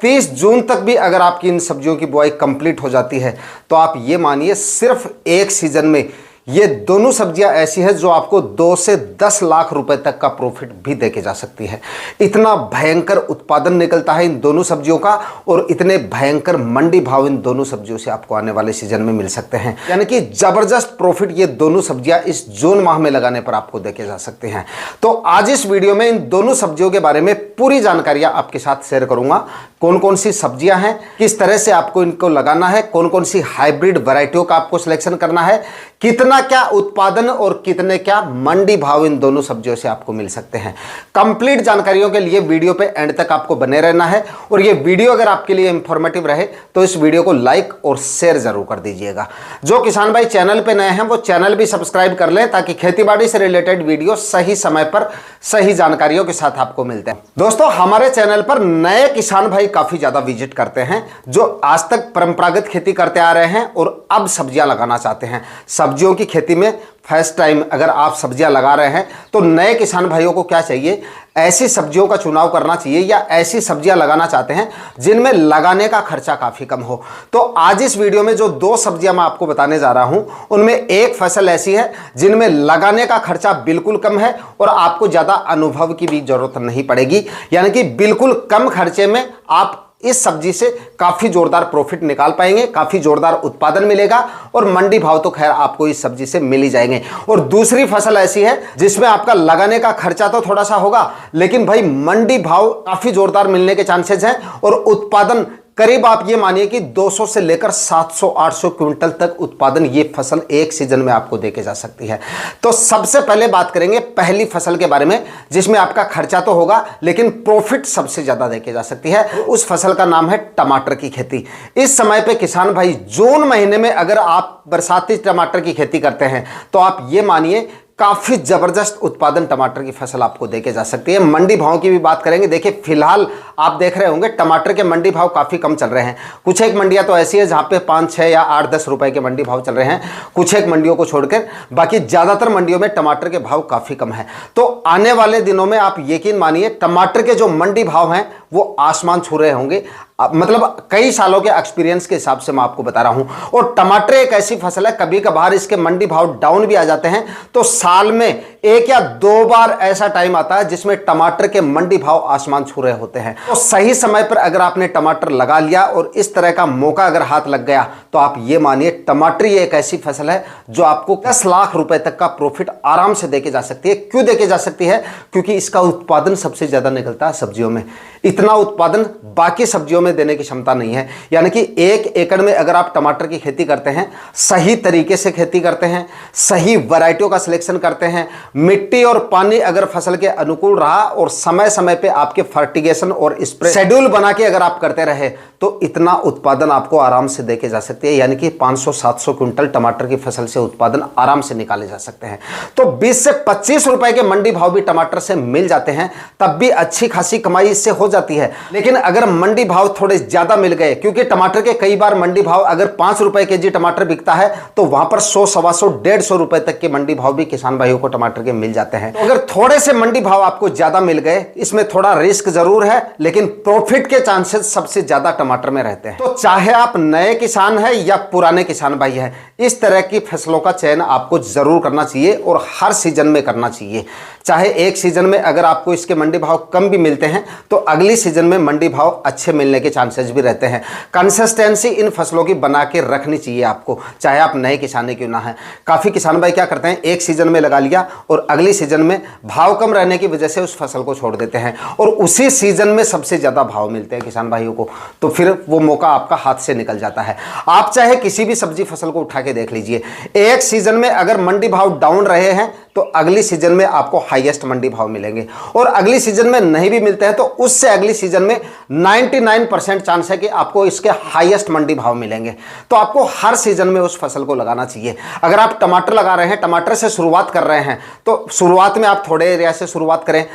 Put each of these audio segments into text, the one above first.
30 जून तक भी अगर आपकी इन सब्जियों की बुआई कंप्लीट हो जाती है तो आप ये मानिए सिर्फ एक सीजन में ये दोनों सब्जियां ऐसी हैं जो आपको 2 से 10 लाख रुपए तक का प्रॉफिट भी देके जा सकती है। इतना भयंकर उत्पादन निकलता है इन दोनों सब्जियों का और इतने भयंकर मंडी भाव इन दोनों सब्जियों से आपको आने वाले सीजन में मिल सकते हैं। यानी कि जबरदस्त प्रॉफिट ये दोनों सब्जियां इस जून माह में लगाने पर आपको देके जा सकते हैं। तो आज इस वीडियो में इन दोनों सब्जियों के बारे में पूरी जानकारियां आपके साथ शेयर करूंगा। कौन कौन सी सब्जियां हैं, किस तरह से आपको इनको लगाना है, कौन कौन सी हाइब्रिड वैरायटियों का आपको सिलेक्शन करना है, कितना क्या उत्पादन और कितने क्या मंडी भाव इन दोनों सब्जियों से आपको मिल सकते हैं। कंप्लीट जानकारियों के लिए वीडियो पे एंड तक आपको बने रहना है और ये वीडियो अगर आपके लिए इंफॉर्मेटिव रहे तो इस वीडियो को लाइक और शेयर जरूर कर दीजिएगा। जो किसान भाई चैनल पे नए हैं वो चैनल भी सब्सक्राइब कर लें ताकि खेतीबाड़ी से रिलेटेड वीडियो सही समय पर सही जानकारियों के साथ आपको मिलते हैं। दोस्तों, हमारे चैनल पर नए किसान भाई काफी ज्यादा विजिट करते हैं जो आज तक परंपरागत खेती करते आ रहे हैं और अब सब्जियां लगाना चाहते हैं। सब्जियों की खेती में फर्स्ट टाइम अगर आप सब्जियां लगा रहे हैं तो नए किसान भाइयों को क्या चाहिए, ऐसी सब्जियों का चुनाव करना चाहिए या ऐसी सब्जियां लगाना चाहते हैं जिनमें लगाने का खर्चा काफी कम हो। तो आज इस वीडियो में जो 2 सब्जियां मैं आपको बताने जा रहा हूं उनमें एक फसल ऐसी है जिनमें लगाने का खर्चा बिल्कुल कम है और आपको ज्यादा अनुभव की भी जरूरत नहीं पड़ेगी। यानी कि बिल्कुल कम खर्चे में आप इस सब्जी से काफी जोरदार प्रॉफिट निकाल पाएंगे, काफी जोरदार उत्पादन मिलेगा और मंडी भाव तो खैर आपको इस सब्जी से मिल ही जाएंगे। और दूसरी फसल ऐसी है जिसमें आपका लगाने का खर्चा तो थोड़ा सा होगा लेकिन भाई मंडी भाव काफी जोरदार मिलने के चांसेस हैं और उत्पादन करीब आप ये मानिए कि 200 से लेकर 700-800 क्विंटल तक उत्पादन ये फसल एक सीजन में आपको देके जा सकती है। तो सबसे पहले बात करेंगे पहली फसल के बारे में जिसमें आपका खर्चा तो होगा लेकिन प्रॉफिट सबसे ज्यादा देके जा सकती है। उस फसल का नाम है टमाटर की खेती। इस समय पे किसान भाई जून महीने में अगर आप बरसाती टमाटर की खेती करते हैं तो आप ये मानिए काफी जबरदस्त उत्पादन टमाटर की फसल आपको देके जा सकती है। मंडी भाव की भी बात करेंगे। देखिए, फिलहाल आप देख रहे होंगे टमाटर के मंडी भाव काफी कम चल रहे हैं। कुछ एक मंडियां तो ऐसी है जहां पे 5, 6 या 8, 10 रुपए के मंडी भाव चल रहे हैं, कुछ एक मंडियों को छोड़कर बाकी ज्यादातर मंडियों में टमाटर के भाव काफी कम है। तो आने वाले दिनों में आप यकीन मानिए टमाटर के जो मंडी भाव हैं वो आसमान छू रहे होंगे। मतलब कई सालों के एक्सपीरियंस के हिसाब से मैं आपको बता रहा हूं। और टमाटर एक ऐसी फसल है कभी कभार इसके मंडी भाव डाउन भी आ जाते हैं तो साल में 1 या 2 बार ऐसा टाइम आता है जिसमें टमाटर के मंडी भाव आसमान छू रहे होते हैं। तो सही समय पर अगर आपने टमाटर लगा लिया और इस तरह का मौका अगर हाथ लग गया तो आप ये मानिए टमाटर ये एक ऐसी फसल है जो आपको 10 लाख रुपए तक का प्रॉफिट आराम से देके जा सकती है। क्यों देके जा सकती है? क्योंकि इसका उत्पादन सबसे ज्यादा निकलता है सब्जियों में। इतना उत्पादन बाकी सब्जियों में देने की क्षमता नहीं है। यानी कि 1 एकड़ में अगर आप टमाटर की खेती करते हैं, सही तरीके से खेती करते हैं, सही वैरायटियों का सिलेक्शन करते हैं, मिट्टी और पानी अगर फसल के अनुकूल रहा और समय समय पे आपके फर्टिगेशन और स्प्रे शेड्यूल बना के अगर आप करते रहे तो इतना उत्पादन आपको आराम से देके जा सकती है। यानी कि 500-700 क्विंटल टमाटर की फसल से उत्पादन आराम से निकाले जा सकते हैं। तो 20 से 25 रुपए के मंडी भाव भी टमाटर से मिल जाते हैं, तब भी अच्छी खासी कमाई इससे हो जाती है। लेकिन अगर मंडी भाव थोड़े ज्यादा मिल गए, क्योंकि टमाटर के कई बार मंडी भाव अगर 5 रुपए केजी टमाटर बिकता है तो वहां पर 100, 125, 150 रुपए तक के मंडी भाव भी किसान भाइयों को टमाटर के मिल जाते हैं। तो अगर थोड़े से मंडी भाव आपको ज्यादा मिल गए, इसमें थोड़ा रिस्क जरूर है लेकिन प्रॉफिट के चांसेस सबसे ज्यादा टमाटर में रहते हैं। तो चाहे आप नए किसान हैं या पुराने किसान भाई हैं, इस तरह की फसलों का चयन आपको जरूर करना चाहिए और हर सीजन में करना चाहिए। चाहे एक सीजन में अगर आपको इसके मंडी भाव कम भी मिलते हैं तो अगली सीजन में मंडी भाव अच्छे मिलने के चांसेस भी रहते हैं। कंसिस्टेंसी इन फसलों की बना के रखनी चाहिए आपको, चाहे आप नए किसानी क्यों ना है। काफी किसान भाई क्या करते हैं, एक सीजन में लगा लिया और अगली सीजन में भाव कम रहने की वजह से उस फसल को छोड़ देते हैं और उसी सीजन में सबसे ज्यादा भाव मिलते हैं किसान भाइयों को, तो फिर वो मौका आपका हाथ से निकल जाता है। आप चाहे किसी भी सब्जी फसल को उठा के देख लीजिए, एक सीजन में अगर मंडी भाव डाउन रहे हैं तो अगली सीजन में आपको हाईएस्ट मंडी भाव मिलेंगे और अगली सीजन में नहीं भी मिलते हैं तो उससे अगली सीजन में 99% चांस है कि आपको इसके हाईएस्ट मंडी भाव मिलेंगे। तो आपको हर सीजन में उस फसल को लगाना चाहिए। अगर आप टमाटर लगा रहे हैं, टमाटर से शुरुआत कर रहे हैं तो शुरुआत में आप थोड़े एरिया से शुरुआत करें।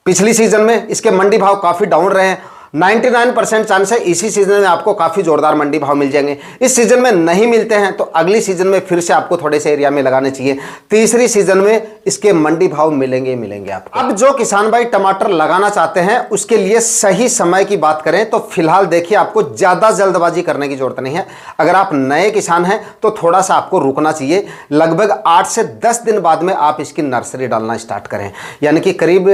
पिछली सीजन में इसके मंडी भाव काफी डाउन रहे हैं, 99% चांस है इसी सीजन में आपको काफी जोरदार मंडी भाव मिल जाएंगे। इस सीजन में नहीं मिलते हैं तो अगली सीजन में फिर से आपको थोड़े से एरिया में लगाने चाहिए। तीसरी सीजन में इसके मंडी भाव मिलेंगे मिलेंगे आपको। अब जो किसान भाई टमाटर लगाना चाहते हैं उसके लिए सही समय की बात करें तो फिलहाल देखिए आपको ज्यादा जल्दबाजी करने की जरूरत नहीं है। अगर आप नए किसान हैं तो थोड़ा सा आपको रुकना चाहिए। लगभग 8 से 10 दिन बाद में आप इसकी नर्सरी डालना स्टार्ट करें, यानी कि करीब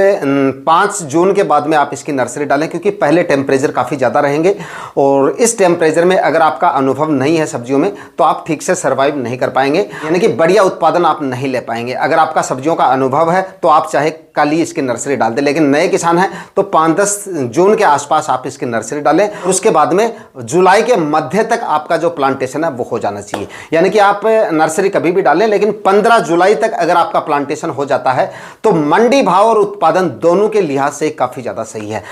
5 जून के बाद में आप इसकी नर्सरी डालें, क्योंकि पहले टेम्परेचर काफ़ी ज़्यादा रहेंगे और इस टेम्परेचर में अगर आपका अनुभव नहीं है सब्जियों में तो आप ठीक से सर्वाइव नहीं कर पाएंगे, यानी कि बढ़िया उत्पादन आप नहीं ले पाएंगे। अगर आपका सब्जियों का अनुभव है तो आप चाहे कल ही इसकी नर्सरी डाल दें, लेकिन नए किसान हैं तो 5-10 जून के आसपास आप इसकी नर्सरी डालें और उसके बाद में जुलाई के मध्य तक आपका जो प्लांटेशन है वो हो जाना चाहिए। यानी कि आप नर्सरी कभी भी डालें, लेकिन 15 जुलाई तक अगर आपका प्लांटेशन हो जाता है तो मंडी भाव और उत्पादन दोनों के लिहाज से काफ़ी ज़्यादा सही है।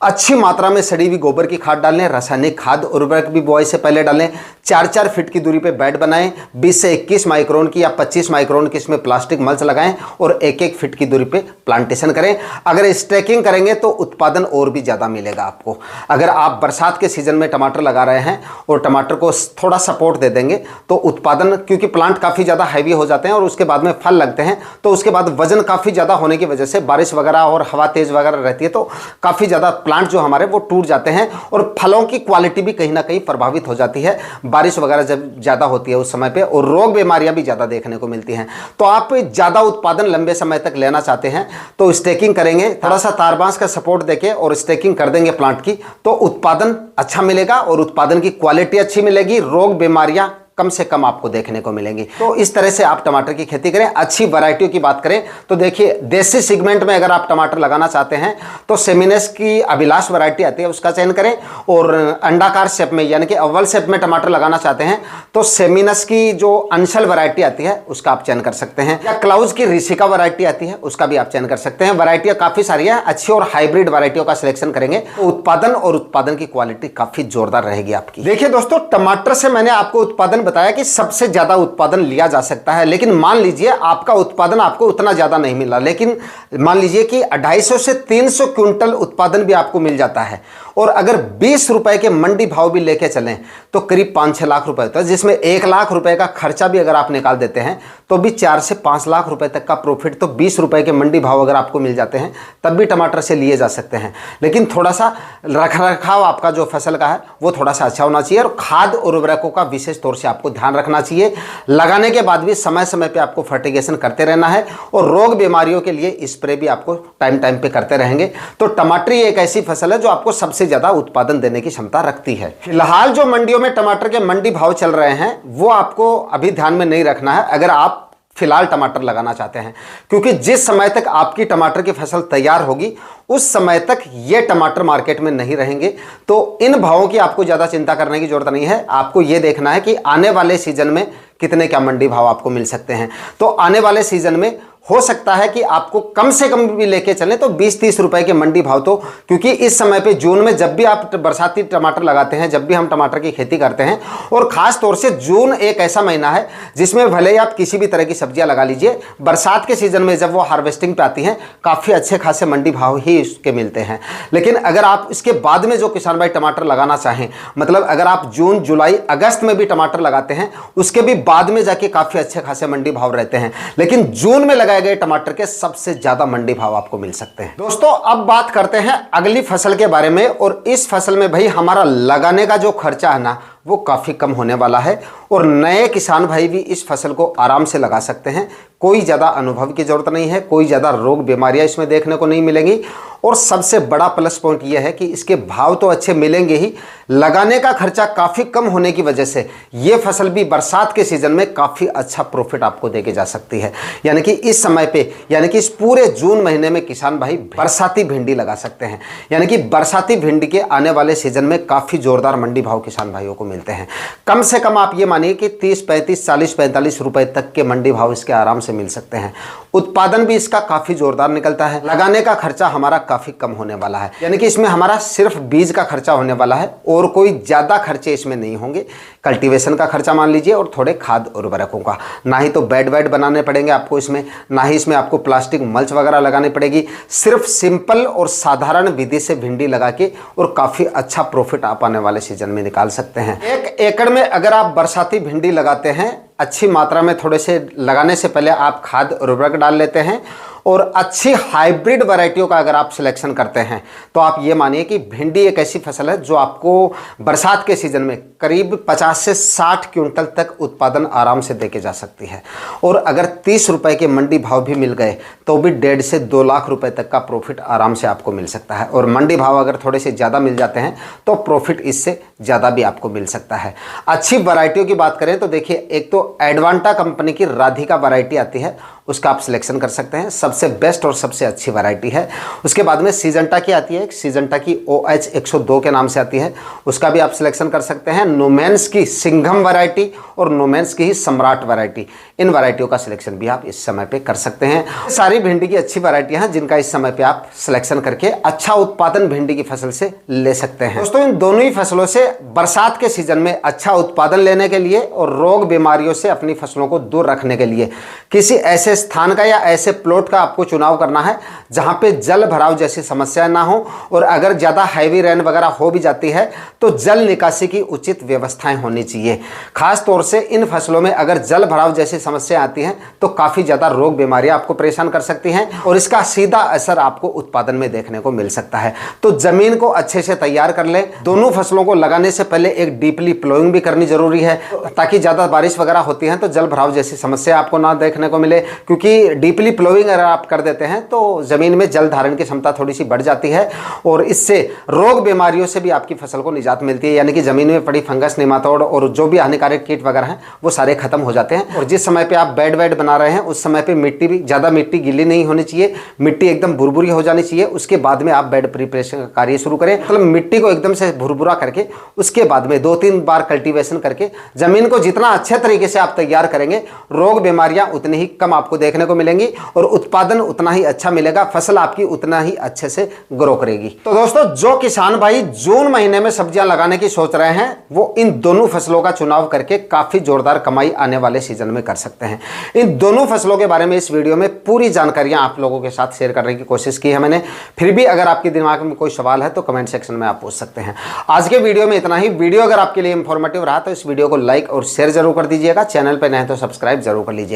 अच्छी मात्रा में सड़ी हुई गोबर की खाद डालें, रासायनिक खाद उर्वरक भी बुआई से पहले डालें, 4-4 फीट की दूरी पे बेड बनाएं, 20 से 21 माइक्रोन की या 25 माइक्रोन की इसमें प्लास्टिक मल्च लगाएं और 1-1 फीट की दूरी पे प्लांटेशन करें। अगर स्टैकिंग करेंगे तो उत्पादन और भी ज़्यादा मिलेगा आपको। अगर आप बरसात के सीजन में टमाटर लगा रहे हैं और टमाटर को थोड़ा सपोर्ट दे देंगे तो उत्पादन, क्योंकि प्लांट काफ़ी ज़्यादा हैवी हो जाते हैं और उसके बाद में फल लगते हैं तो उसके बाद वजन काफ़ी ज़्यादा होने की वजह से बारिश वगैरह और हवा तेज़ वगैरह रहती है तो काफ़ी ज़्यादा प्लांट जो हमारे वो टूट जाते हैं और फलों की क्वालिटी भी कहीं ना कहीं प्रभावित हो जाती है बारिश वगैरह जब ज़्यादा होती है उस समय पे, और रोग बीमारियां भी ज़्यादा देखने को मिलती हैं। तो आप ज़्यादा उत्पादन लंबे समय तक लेना चाहते हैं तो स्टेकिंग करेंगे, थोड़ा सा तारबांस का सपोर्ट देके और स्टेकिंग कर देंगे प्लांट की तो उत्पादन अच्छा मिलेगा और उत्पादन की क्वालिटी अच्छी मिलेगी, रोग बीमारियां कम से कम आपको देखने को मिलेंगी। तो इस तरह से आप टमाटर की खेती करें। अच्छी वैरायटियों की बात करें तो देखिए देसी सेगमेंट में अगर आप टमाटर लगाना चाहते हैं तो सेमिनस की अभिलाष वैरायटी आती है उसका चयन करें, और अंडाकार शेप में यानी कि अव्वल शेप में टमाटर लगाना चाहते हैं तो सेमिनस की जो अंशल वैरायटी आती है उसका आप चयन कर सकते हैं, या क्लाउज की ऋषिका वैरायटी आती है उसका भी आप चयन कर सकते हैं। वैरायटियां काफ़ी सारी है, अच्छी और हाइब्रिड वैरायटियों का सिलेक्शन करेंगे तो उत्पादन और उत्पादन की क्वालिटी काफ़ी जोरदार रहेगी आपकी। देखिए दोस्तों, टमाटर से मैंने आपको उत्पादन बताया कि सबसे ज्यादा उत्पादन लिया जा सकता है, लेकिन मान लीजिए आपका उत्पादन आपको उतना ज्यादा नहीं मिला, लेकिन मान लीजिए कि 250 से 300 क्विंटल उत्पादन भी आपको मिल जाता है और अगर 20 रुपए के मंडी भाव भी लेके चलें तो करीब 5-6 लाख रुपए होता है, जिसमें 1 लाख रुपए का खर्चा भी अगर आप निकाल देते हैं तो भी 4 से 5 लाख रुपए तक का प्रॉफिट तो 20 रुपए के मंडी भाव अगर आपको मिल जाते हैं तब भी टमाटर से लिए जा सकते हैं। लेकिन थोड़ा सा रखरखाव आपका जो फसल का है वो थोड़ा सा अच्छा होना चाहिए और खाद उर्वरकों का विशेष तौर से आपको ध्यान रखना चाहिए। लगाने के बाद भी समय समय पे आपको फर्टिगेशन करते रहना है और रोग बीमारियों के लिए स्प्रे भी आपको टाइम टाइम पे करते रहेंगे। तो टमाटर एक ऐसी फसल है जो आपको सबसे ज्यादा उत्पादन देने की क्षमता रखती है। फिलहाल जो मंडियों में टमाटर के मंडी भाव चल रहे हैं वो आपको अभी ध्यान में नहीं रखना है अगर आप फिलहाल टमाटर लगाना चाहते हैं, क्योंकि जिस समय तक आपकी टमाटर की फसल तैयार होगी उस समय तक ये टमाटर मार्केट में नहीं रहेंगे। तो इन भावों की आपको ज़्यादा चिंता करने की जरूरत नहीं है। आपको ये देखना है कि आने वाले सीजन में कितने क्या मंडी भाव आपको मिल सकते हैं। तो आने वाले सीजन में हो सकता है कि आपको कम से कम भी लेके चलें तो 20-30 रुपए के मंडी भाव, तो क्योंकि इस समय पे जून में जब भी आप बरसाती टमाटर लगाते हैं, जब भी हम टमाटर की खेती करते हैं, और ख़ास तौर से जून एक ऐसा महीना है जिसमें भले ही आप किसी भी तरह की सब्जियां लगा लीजिए, बरसात के सीजन में जब वो हार्वेस्टिंग पे आती हैं काफ़ी अच्छे खासे मंडी भाव ही उसके मिलते हैं। लेकिन अगर आप इसके बाद में जो किसान भाई टमाटर लगाना चाहें, मतलब अगर आप जून जुलाई अगस्त में भी टमाटर लगाते हैं उसके भी बाद में जाके काफ़ी अच्छे खासे मंडी भाव रहते हैं, लेकिन जून में गए टमाटर के सबसे ज्यादा मंडी भाव आपको मिल सकते हैं। दोस्तों, अब बात करते हैं अगली फसल के बारे में, और इस फसल में भाई हमारा लगाने का जो खर्चा है ना वो काफ़ी कम होने वाला है और नए किसान भाई भी इस फसल को आराम से लगा सकते हैं। कोई ज़्यादा अनुभव की ज़रूरत नहीं है, कोई ज़्यादा रोग बीमारियां इसमें देखने को नहीं मिलेंगी, और सबसे बड़ा प्लस पॉइंट यह है कि इसके भाव तो अच्छे मिलेंगे ही, लगाने का खर्चा काफ़ी कम होने की वजह से ये फसल भी बरसात के सीज़न में काफ़ी अच्छा प्रॉफिट आपको देके जा सकती है। यानी कि इस समय पे, यानी कि इस पूरे जून महीने में किसान भाई बरसाती भिंडी लगा सकते हैं। यानी कि बरसाती भिंडी के आने वाले सीजन में काफ़ी ज़ोरदार मंडी भाव किसान भाइयों को मिलते हैं। कम से कम आप ये मानिए कि 30-35, 40-45 रुपए तक के मंडी भाव इसके आराम से मिल सकते हैं। उत्पादन भी इसका काफ़ी जोरदार निकलता है। लगाने का खर्चा हमारा काफ़ी कम होने वाला है, यानी कि इसमें हमारा सिर्फ बीज का खर्चा होने वाला है और कोई ज़्यादा खर्चे इसमें नहीं होंगे। कल्टीवेशन का खर्चा मान लीजिए और थोड़े खाद उर्वरकों का, ना ही तो बेड वेड बनाने पड़ेंगे आपको इसमें, ना ही इसमें आपको प्लास्टिक मल्च वगैरह लगानी पड़ेगी। सिर्फ सिंपल और साधारण विधि से भिंडी लगा के और काफ़ी अच्छा प्रॉफिट आप आने वाले सीजन में निकाल सकते हैं। 1 एकड़ में अगर आप बरसाती भिंडी लगाते हैं अच्छी मात्रा में थोड़े से लगाने से पहले आप खाद उर्वरक डाल लेते हैं और अच्छी हाइब्रिड वैरायटियों का अगर आप सिलेक्शन करते हैं तो आप ये मानिए कि भिंडी एक ऐसी फसल है जो आपको बरसात के सीजन में करीब 50 से 60 क्विंटल तक उत्पादन आराम से देके जा सकती है। और अगर 30 रुपए के मंडी भाव भी मिल गए तो भी 1.5 से 2 लाख रुपए तक का प्रॉफिट आराम से आपको मिल सकता है। और मंडी भाव अगर थोड़े से ज़्यादा मिल जाते हैं तो प्रॉफिट इससे ज़्यादा भी आपको मिल सकता है। अच्छी वैरायटियों की बात करें तो देखिए, एक तो एडवांटा कंपनी की राधिका वैरायटी आती है, उसका आप सिलेक्शन कर सकते हैं, सबसे बेस्ट और सबसे अच्छी वैरायटी है। उसके बाद में सीजंटा की आती है, सीजंटा की OH 102 के नाम से आती है, उसका भी आप सिलेक्शन कर सकते हैं। नोमेंस की सिंघम वैरायटी और नोमेंस की ही सम्राट वैरायटी, इन वैरायटियों का सिलेक्शन भी आप इस समय पे कर सकते हैं। सारी भिंडी की अच्छी वैरायटियां हैं जिनका इस समय पे आप सिलेक्शन करके अच्छा उत्पादन भिंडी की फसल से ले सकते हैं। दोस्तों, इन दोनों ही फसलों से बरसात के सीजन में अच्छा उत्पादन लेने के लिए और रोग बीमारियों से अपनी फसलों को दूर रखने के लिए किसी ऐसे स्थान का या ऐसे प्लॉट का आपको चुनाव करना है जहां पे जल भराव जैसी समस्या ना हो, और अगर ज़्यादा हैवी रेन वगैरह हो भी जाती है तो जल निकासी की उचित व्यवस्थाएं होनी चाहिए। खास तौर से इन फसलों में अगर जल भराव जैसी समस्या आती हैं तो काफ़ी ज़्यादा रोग बीमारियां आपको परेशान कर सकती हैं और इसका सीधा असर आपको उत्पादन में देखने को मिल सकता है। तो ज़मीन को अच्छे से तैयार कर लें। दोनों फसलों को लगाने से पहले एक डीपली प्लोइंग भी करनी जरूरी है ताकि ज़्यादा बारिश वगैरह होती है तो जल भराव जैसी समस्या आपको ना देखने को मिले, क्योंकि डीपली प्लोइंग अगर आप कर देते हैं तो ज़मीन में जल धारण की क्षमता थोड़ी सी बढ़ जाती है और इससे रोग बीमारियों से भी आपकी फसल को निजात मिलती है। यानी कि ज़मीन में पड़ी फंगस, नेमाटोड और जो भी हानिकारक कीट वगैरह हैं वो सारे खत्म हो जाते हैं। और जिस समय पे आप बेड वेड बना रहे हैं उस समय पे मिट्टी भी ज़्यादा मिट्टी गीली नहीं होनी चाहिए, मिट्टी एकदम भुरभुरी हो जानी चाहिए। उसके बाद में आप बेड प्रिपरेशन का कार्य शुरू करें, मतलब मिट्टी को एकदम से भुरभुरा करके उसके बाद में 2-3 बार कल्टीवेशन करके ज़मीन को जितना अच्छे तरीके से आप तैयार करेंगे, रोग बीमारियां उतनी ही कम आपको देखने को मिलेंगी और उत्पादन उतना ही अच्छा मिलेगा, फसल आपकी उतना ही अच्छे से ग्रो करेगी। तो दोस्तों, जो किसान भाई जून महीने में सब्जियां लगाने की सोच रहे हैं वो इन दोनों फसलों का चुनाव करके काफी जोरदार कमाई आने वाले सीजन में कर सकते हैं। इन दोनों फसलों के बारे में इस वीडियो में पूरी जानकारियां आप लोगों के साथ शेयर करने की कोशिश की है मैंने। फिर भी अगर आपके दिमाग में कोई सवाल है तो कमेंट सेक्शन में आप पूछ सकते हैं। आज के वीडियो में इतना ही। वीडियो अगर आपके लिए इंफॉर्मेटिव रहा तो इस वीडियो को लाइक और शेयर जरूर कर दीजिएगा। चैनल पर नए तो सब्सक्राइब जरूर कर लीजिए।